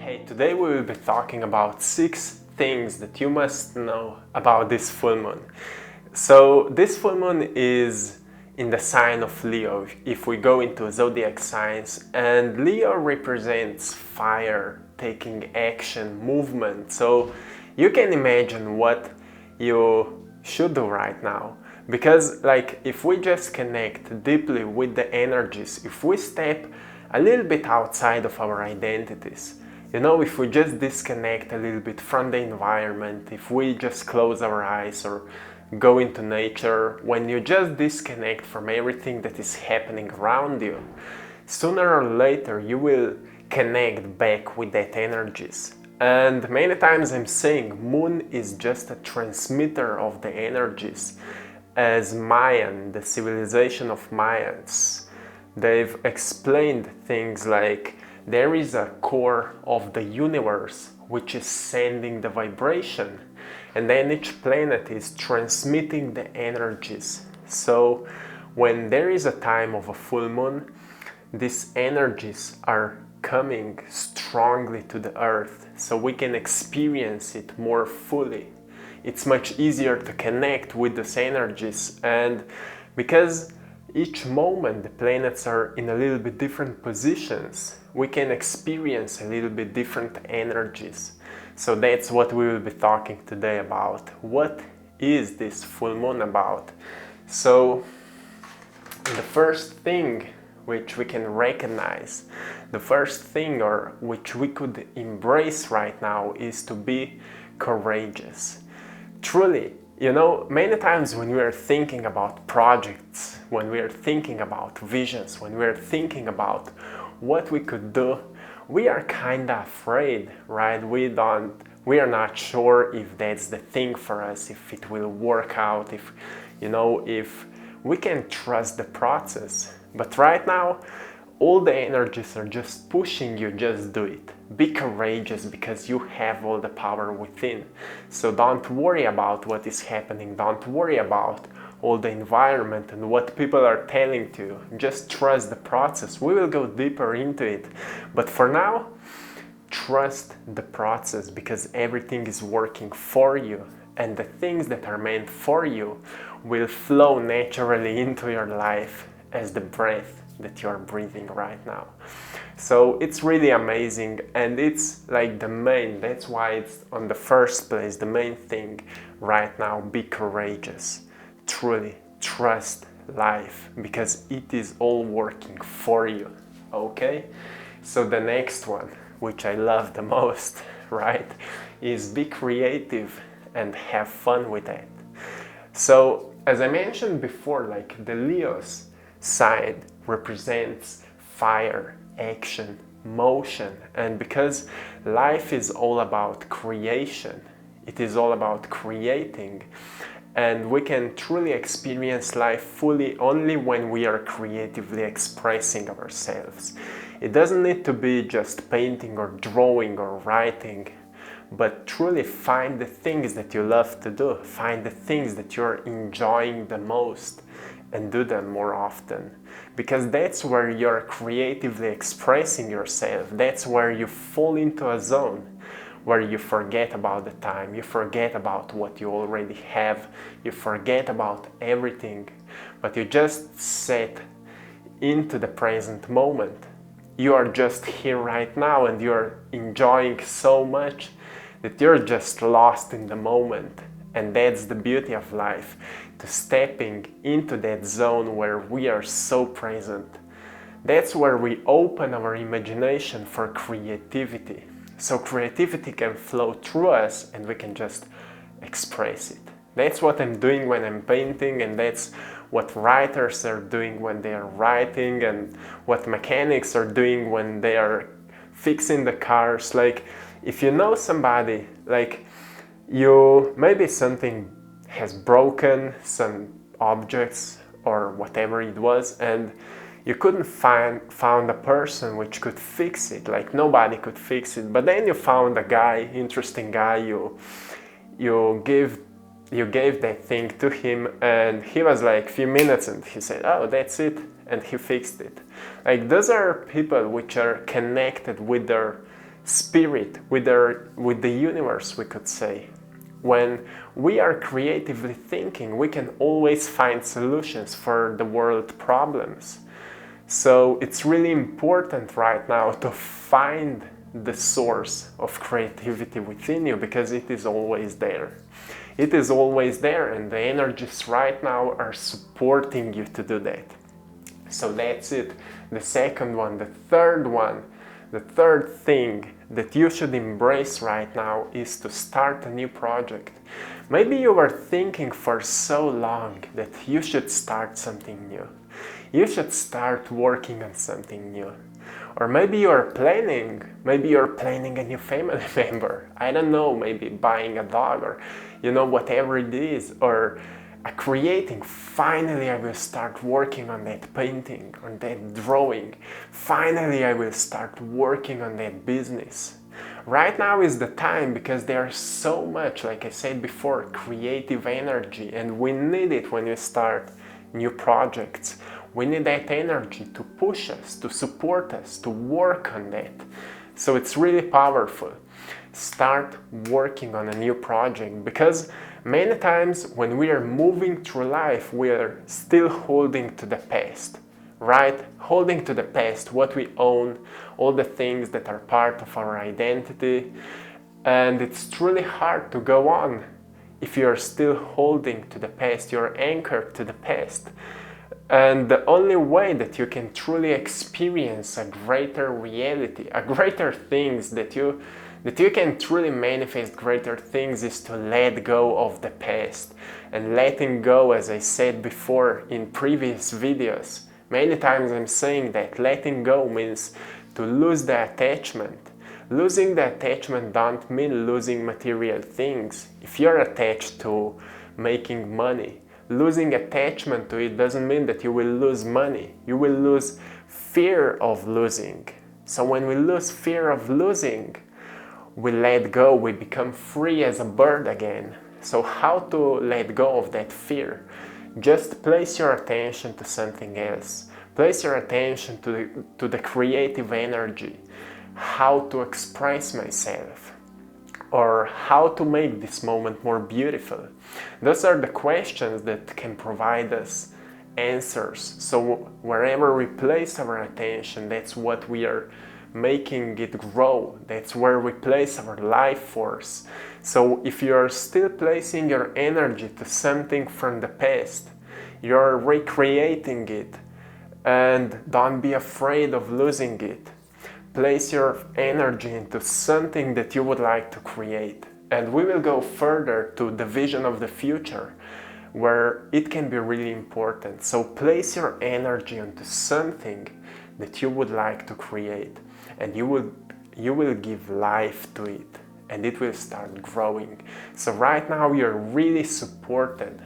Hey, today we will be talking about 6 things that you must know about this full moon. So this full moon is in the sign of Leo, if we go into zodiac signs, and Leo represents fire, taking action, movement. So you can imagine what you should do right now. Because if we just connect deeply with the energies, if we step a little bit outside of our identities, if we just disconnect a little bit from the environment, if we just close our eyes or go into nature, when you just disconnect from everything that is happening around you, sooner or later you will connect back with that energies. And many times I'm saying moon is just a transmitter of the energies. As Mayan, the civilization of Mayans, they've explained things like there is a core of the universe which is sending the vibration, and then each planet is transmitting the energies. So when there is a time of a full moon, these energies are coming strongly to the earth, so we can experience it more fully. It's much easier to connect with those energies, and because each moment the planets are in a little bit different positions, we can experience a little bit different energies. So that's what we will be talking today about. What is this full moon about? So the first thing which we can recognize, the first thing or which we could embrace right now is to be courageous. Truly, many times when we are thinking about projects, when we are thinking about visions, when we are thinking about what we could do, we are kind of afraid, right? We are not sure if that's the thing for us, if it will work out, if we can trust the process. But right now, all the energies are just pushing you, just do it. Be courageous because you have all the power within. So don't worry about what is happening, don't worry about all the environment and what people are telling to you. Just trust the process. We will go deeper into it. But for now, trust the process because everything is working for you, and the things that are meant for you will flow naturally into your life as the breath that you are breathing right now. So it's really amazing, and it's that's why it's on the first place, the main thing right now. Be courageous, truly trust life because it is all working for you. Okay, so the next one, which I love the most, right, is be creative and have fun with it. So as I mentioned before, the Leo's side represents fire, action, motion, and because life is all about creation, it is all about creating, and we can truly experience life fully only when we are creatively expressing ourselves. It doesn't need to be just painting or drawing or writing, but truly find the things that you love to do, find the things that you're enjoying the most, and do them more often, because that's where you're creatively expressing yourself. That's where you fall into a zone where you forget about the time, you forget about what you already have, you forget about everything, but you just set into the present moment. You are just here right now, and you're enjoying so much that you're just lost in the moment. And that's the beauty of life, to stepping into that zone where we are so present. That's where we open our imagination for creativity. So creativity can flow through us and we can just express it. That's what I'm doing when I'm painting, and that's what writers are doing when they are writing, and what mechanics are doing when they are fixing the cars. If you know somebody, maybe something has broken, some objects or whatever it was, and you couldn't found a person which could fix it. Nobody could fix it, but then you found a guy, interesting guy. You gave that thing to him, and he was few minutes, and he said, "Oh, that's it," and he fixed it. Those are people which are connected with their spirit, with the universe, we could say. When we are creatively thinking, we can always find solutions for the world problems. So it's really important right now to find the source of creativity within you, because it is always there. It is always there, and the energies right now are supporting you to do that. So that's it. The second one. The third thing that you should embrace right now is to start a new project. Maybe you were thinking for so long that you should start something new. You should start working on something new. Or maybe you're planning a new family member. I don't know, maybe buying a dog, or whatever it is, or creating. Finally, I will start working on that painting, on that drawing. Finally, I will start working on that business. Right now is the time, because there's so much, like I said before, creative energy, and we need it when we start new projects. We need that energy to push us, to support us, to work on that. So it's really powerful. Start working on a new project, because many times when we are moving through life, we are still holding to the past, right? Holding to the past, what we own, all the things that are part of our identity. And it's truly hard to go on if you're still holding to the past, you're anchored to the past. And the only way that you can truly experience a greater reality, a greater things, that you can truly manifest greater things, is to let go of the past. And letting go, as I said before in previous videos, many times I'm saying that letting go means to lose the attachment. Losing the attachment don't mean losing material things. If you're attached to making money, losing attachment to it doesn't mean that you will lose money. You will lose fear of losing. So when we lose fear of losing, we let go, we become free as a bird again. So how to let go of that fear? Just place your attention to something else. Place your attention to the creative energy. How to express myself, or how to make this moment more beautiful. Those are the questions that can provide us answers. So wherever we place our attention, that's what we are making it grow. That's where we place our life force. So if you are still placing your energy to something from the past, you're recreating it, and don't be afraid of losing it. Place your energy into something that you would like to create. And we will go further to the vision of the future, where it can be really important. So place your energy into something that you would like to create, and you will give life to it, and it will start growing. So right now you're really supported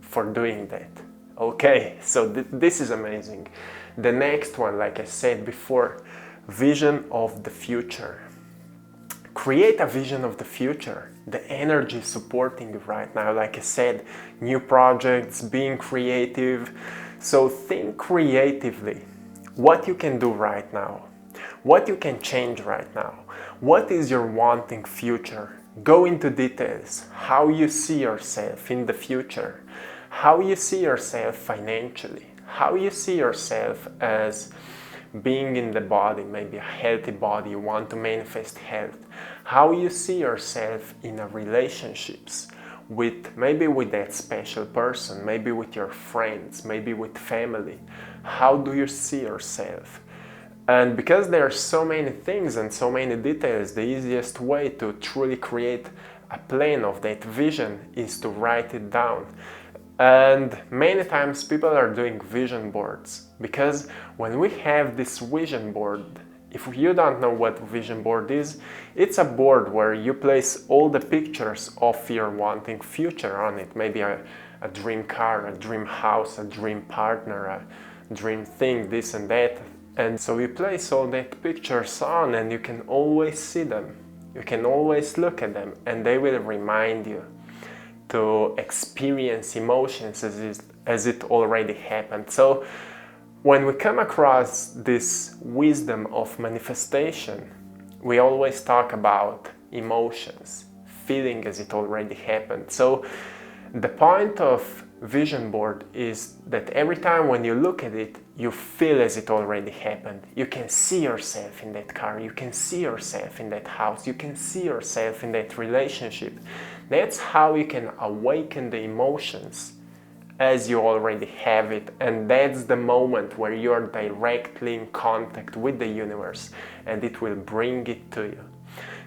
for doing that. Okay, so this is amazing. The next one, like I said before, vision of the future. Create a vision of the future. The energy is supporting you right now. Like I said, new projects, being creative. So think creatively. What you can do right now. What you can change right now. What is your wanting future? Go into details. How you see yourself in the future. How you see yourself financially. How you see yourself as being in the body, maybe a healthy body, you want to manifest health. How you see yourself in a relationships, maybe with that special person, maybe with your friends, maybe with family. How do you see yourself? And because there are so many things and so many details, the easiest way to truly create a plan of that vision is to write it down. And many times people are doing vision boards, because when we have this vision board, if you don't know what vision board is, it's a board where you place all the pictures of your wanting future on it. Maybe a dream car, a dream house, a dream partner, a dream thing, this and that. And so you place all that pictures on, and you can always see them. You can always look at them, and they will remind you to experience emotions as it already happened. So when we come across this wisdom of manifestation, we always talk about emotions, feeling as it already happened. So the point of vision board is that every time when you look at it, you feel as it already happened. You can see yourself in that car, you can see yourself in that house, you can see yourself in that relationship. That's how you can awaken the emotions as you already have it, and that's the moment where you're directly in contact with the universe and it will bring it to you.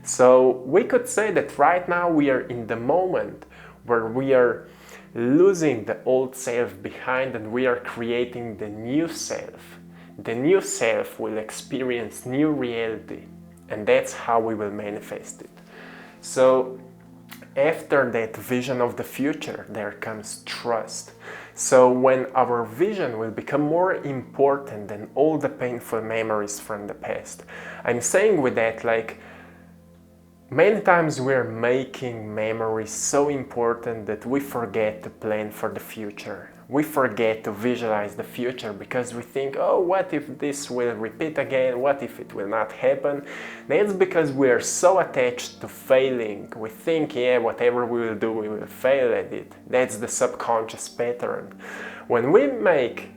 So we could say that right now we are in the moment where we are losing the old self behind and we are creating the new self. The new self will experience new reality, and that's how we will manifest it. So after that vision of the future, there comes trust. So when our vision will become more important than all the painful memories from the past, I'm saying with that, like, many times we're making memories so important that we forget to plan for the future. We forget to visualize the future because we think, oh, what if this will repeat again? What if it will not happen? That's because we are so attached to failing. We think, yeah, whatever we will do, we will fail at it. That's the subconscious pattern. When we make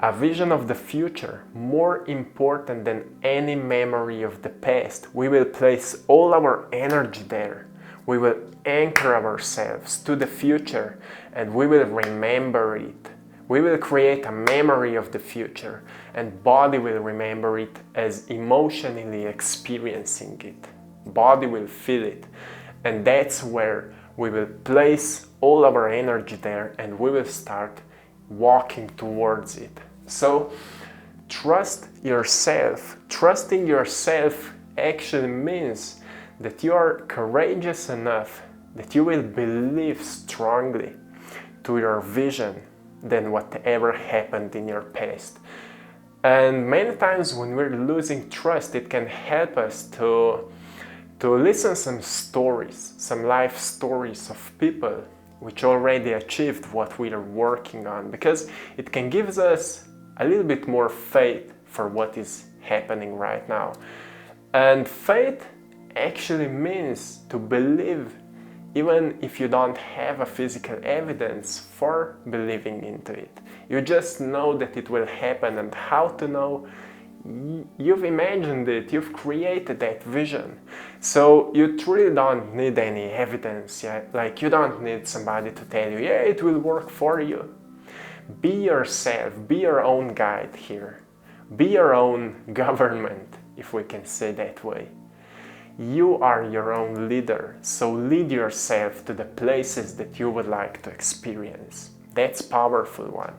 a vision of the future more important than any memory of the past, we will place all our energy there. We will anchor ourselves to the future and we will remember it. We will create a memory of the future and body will remember it as emotionally experiencing it. Body will feel it, and that's where we will place all our energy there and we will start walking towards it. So trust yourself. Trusting yourself actually means that you are courageous enough that you will believe strongly to your vision than whatever happened in your past. And many times when we're losing trust, it can help us to listen some stories, some life stories of people which already achieved what we are working on, because it can give us a little bit more faith for what is happening right now. And faith actually means to believe even if you don't have a physical evidence for believing into it. You just know that it will happen, and how to know? You've imagined it, you've created that vision. So you truly don't need any evidence yet. Like, you don't need somebody to tell you, yeah, it will work for you. Be yourself, be your own guide here. Be your own government, if we can say that way. You are your own leader, so lead yourself to the places that you would like to experience. That's a powerful one.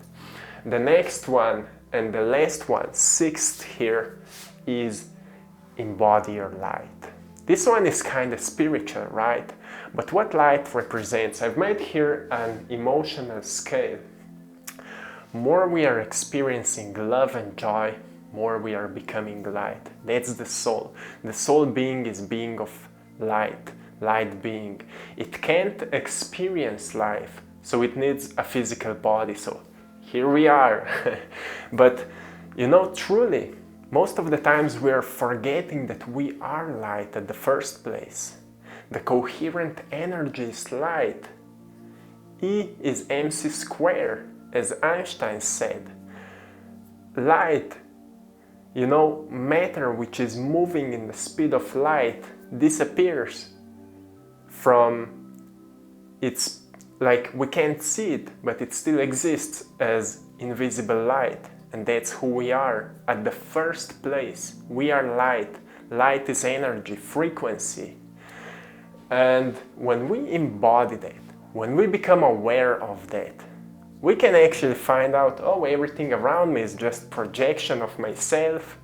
The next one, and the last one, sixth here, is embody your light. This one is kind of spiritual, right? But what light represents? I've made here an emotional scale. More we are experiencing love and joy, more we are becoming light. That's the soul. The soul being is being of light, light being. It can't experience life, so it needs a physical body. So here we are. But you know, truly, most of the times we are forgetting that we are light at the first place. The coherent energy is light. E is mc squared. As Einstein said, light, you know, matter which is moving in the speed of light disappears from its, like, we can't see it, but it still exists as invisible light. And that's who we are at the first place. We are light. Light is energy, frequency. And when we embody that, when we become aware of that, we can actually find out, oh, everything around me is just projection of myself.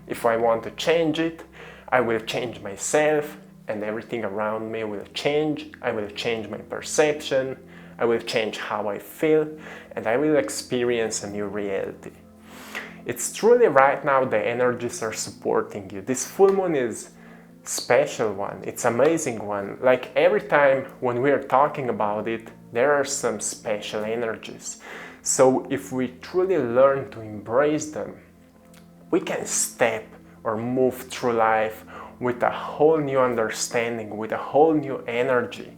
If I want to change it, I will change myself, and everything around me will change. I will change my perception, I will change how I feel, and I will experience a new reality. It's truly right now the energies are supporting you. This full moon is special one, it's amazing one. Like, every time when we are talking about it, there are some special energies. So if we truly learn to embrace them, we can step or move through life with a whole new understanding, with a whole new energy.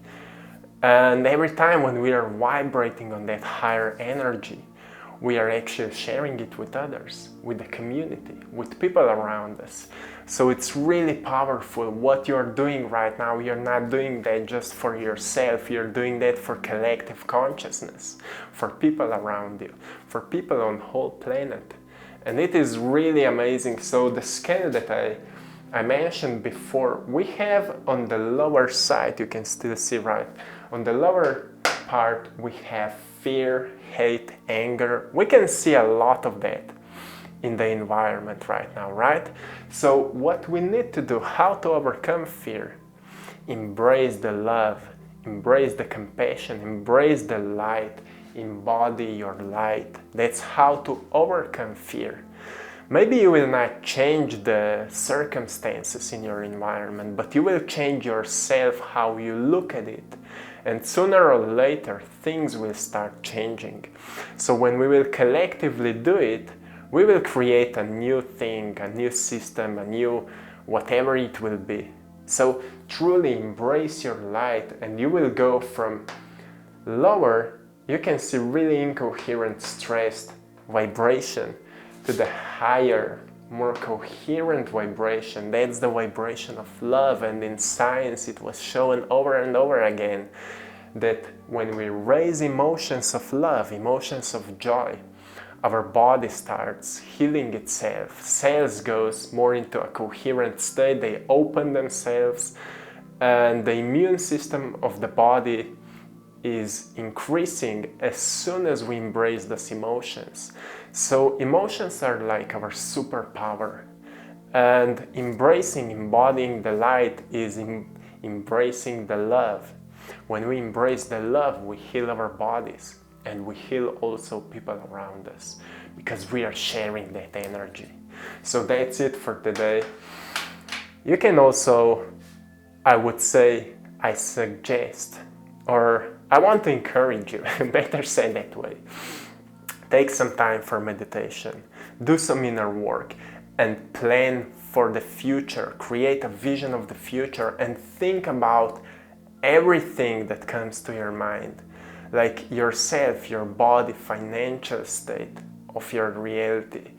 And every time when we are vibrating on that higher energy, we are actually sharing it with others, with the community, with people around us. So it's really powerful what you're doing right now. You're not doing that just for yourself, you're doing that for collective consciousness, for people around you, for people on the whole planet. And it is really amazing. So the scale that I mentioned before, we have on the lower side, you can still see right, on the lower part we have fear, hate, anger. We can see a lot of that in the environment right now, right? So what we need to do, how to overcome fear? Embrace the love, embrace the compassion, embrace the light, embody your light. That's how to overcome fear. Maybe you will not change the circumstances in your environment, but you will change yourself, how you look at it. And sooner or later, things will start changing. So when we will collectively do it, we will create a new thing, a new system, a new whatever it will be. So truly embrace your light and you will go from lower, you can see really incoherent, stressed vibration, to the higher, more coherent vibration. That's the vibration of love. And in science it was shown over and over again that when we raise emotions of love, emotions of joy, our body starts healing itself. Cells goes more into a coherent state, they open themselves, and the immune system of the body is increasing as soon as we embrace those emotions. So emotions are like our superpower, and embodying the light is embracing the love. When we embrace the love, we heal our bodies and we heal also people around us because we are sharing that energy. So that's it for today. You can also, I would say, I suggest, or I want to encourage you, better say that way. Take some time for meditation, do some inner work, and plan for the future. Create a vision of the future and think about everything that comes to your mind, like yourself, your body, financial state of your reality.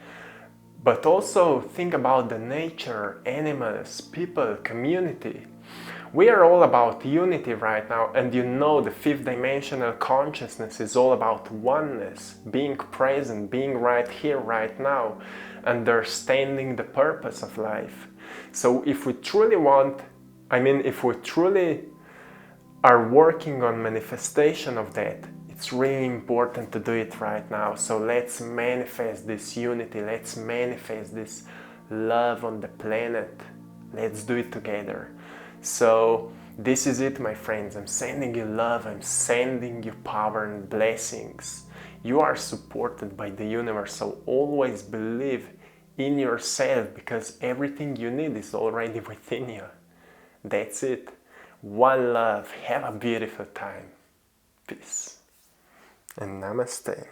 But also think about the nature, animals, people, community. We are all about unity right now, and you know the fifth dimensional consciousness is all about oneness, being present, being right here, right now, understanding the purpose of life. So if we truly if we truly are working on manifestation of that, it's really important to do it right now. So let's manifest this unity, let's manifest this love on the planet. Let's do it together. So this is it, my friends. I'm sending you love, I'm sending you power and blessings. You are supported by the universe, so always believe in yourself because everything you need is already within you. That's it. One love. Have a beautiful time. Peace. And namaste.